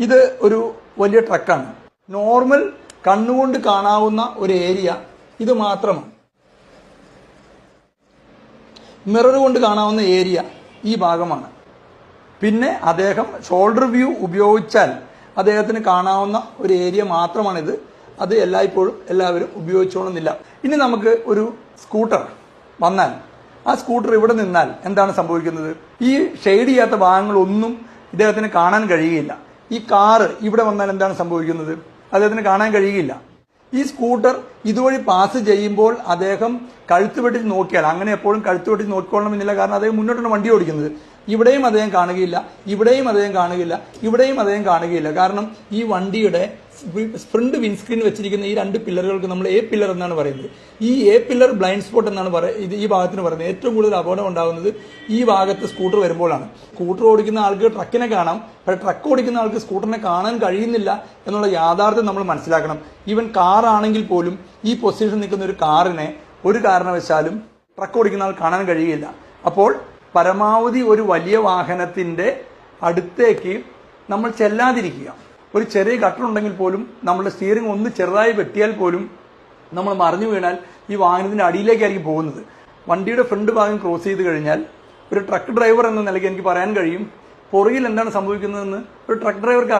ഇത് ഒരു വലിയ ട്രക്കാണ്. നോർമൽ കണ്ണുകൊണ്ട് കാണാവുന്ന ഒരു ഏരിയ ഇത് മാത്രമാണ്. മിറർ കൊണ്ട് കാണാവുന്ന ഏരിയ ഈ ഭാഗമാണ്. പിന്നെ അദ്ദേഹം ഷോൾഡർ വ്യൂ ഉപയോഗിച്ചാൽ അദ്ദേഹത്തിന് കാണാവുന്ന ഒരു ഏരിയ മാത്രമാണിത്. അത് എല്ലായ്പ്പോഴും എല്ലാവരും ഉപയോഗിച്ചോണമെന്നില്ല. ഇനി നമുക്ക് ഒരു സ്കൂട്ടർ വന്നാൽ ആ സ്കൂട്ടർ ഇവിടെ നിന്നാൽ എന്താണ് സംഭവിക്കുന്നത്? ഈ ഷെയ്ഡ് ചെയ്യാത്ത ഭാഗങ്ങളൊന്നും ഇദ്ദേഹത്തിന് കാണാൻ കഴിയുകയില്ല. ഈ കാറ് ഇവിടെ വന്നാൽ എന്താണ് സംഭവിക്കുന്നത്? അദ്ദേഹത്തിന് കാണാൻ കഴിയുകയില്ല. ഈ സ്കൂട്ടർ ഇതുവഴി പാസ് ചെയ്യുമ്പോൾ അദ്ദേഹം കഴുത്ത് വെട്ടി നോക്കിയാൽ, അങ്ങനെ എപ്പോഴും കഴുത്ത് വെട്ടി നോക്കിക്കൊള്ളണമെന്നില്ല, കാരണം അദ്ദേഹം മുന്നോട്ടാണ് വണ്ടി ഓടിക്കുന്നത്. ഇവിടെയും അദ്ദേഹം കാണുകയില്ല, ഇവിടെയും അദ്ദേഹം കാണുകയില്ല, ഇവിടെയും അദ്ദേഹം കാണുകയില്ല. കാരണം ഈ വണ്ടിയുടെ ഫ്രണ്ട് വിൻസ്ക്രീൻ വെച്ചിരിക്കുന്ന ഈ രണ്ട് പില്ലറുകൾക്ക് നമ്മൾ എ പില്ലർ എന്നാണ് പറയുന്നത്. ഈ എ പില്ലർ ബ്ലൈൻഡ് സ്പോട്ട് എന്നാണ് ഇത് ഈ ഭാഗത്തിന് പറയുന്നത്. ഏറ്റവും കൂടുതൽ അപകടം ഉണ്ടാകുന്നത് ഈ ഭാഗത്ത് സ്കൂട്ടർ വരുമ്പോഴാണ്. സ്കൂട്ടർ ഓടിക്കുന്ന ആൾക്ക് ട്രക്കിനെ കാണാം, പക്ഷേ ട്രക്ക് ഓടിക്കുന്ന ആൾക്ക് സ്കൂട്ടറിനെ കാണാൻ കഴിയുന്നില്ല എന്നുള്ള യാഥാർത്ഥ്യം നമ്മൾ മനസ്സിലാക്കണം. ഈവൻ കാറാണെങ്കിൽ പോലും ഈ പൊസിഷൻ നിൽക്കുന്ന ഒരു കാറിനെ ഒരു കാരണവശാലും ട്രക്ക് ഓടിക്കുന്ന ആൾ കാണാൻ കഴിയില്ല. അപ്പോൾ പരമാവധി ഒരു വലിയ വാഹനത്തിന്റെ അടുത്തേക്ക് നമ്മൾ ചെല്ലാതിരിക്കുക. ഒരു ചെറിയ ഗട്ടറുണ്ടെങ്കിൽ പോലും നമ്മുടെ സ്റ്റിയറിംഗ് ഒന്ന് ചെറുതായി വെട്ടിയാൽ പോലും നമ്മൾ മറിഞ്ഞു വീണാൽ ഈ വാഹനത്തിന്റെ അടിയിലേക്കായിരിക്കും പോകുന്നത്. വണ്ടിയുടെ ഫ്രണ്ട് ഭാഗം ക്രോസ് ചെയ്ത് കഴിഞ്ഞാൽ ഒരു ട്രക്ക് ഡ്രൈവർ എന്ന നിലയ്ക്ക് എനിക്ക് പറയാൻ കഴിയും, പുറകിൽ എന്താണ് സംഭവിക്കുന്നതെന്ന് ഒരു ട്രക്ക് ഡ്രൈവർക്ക്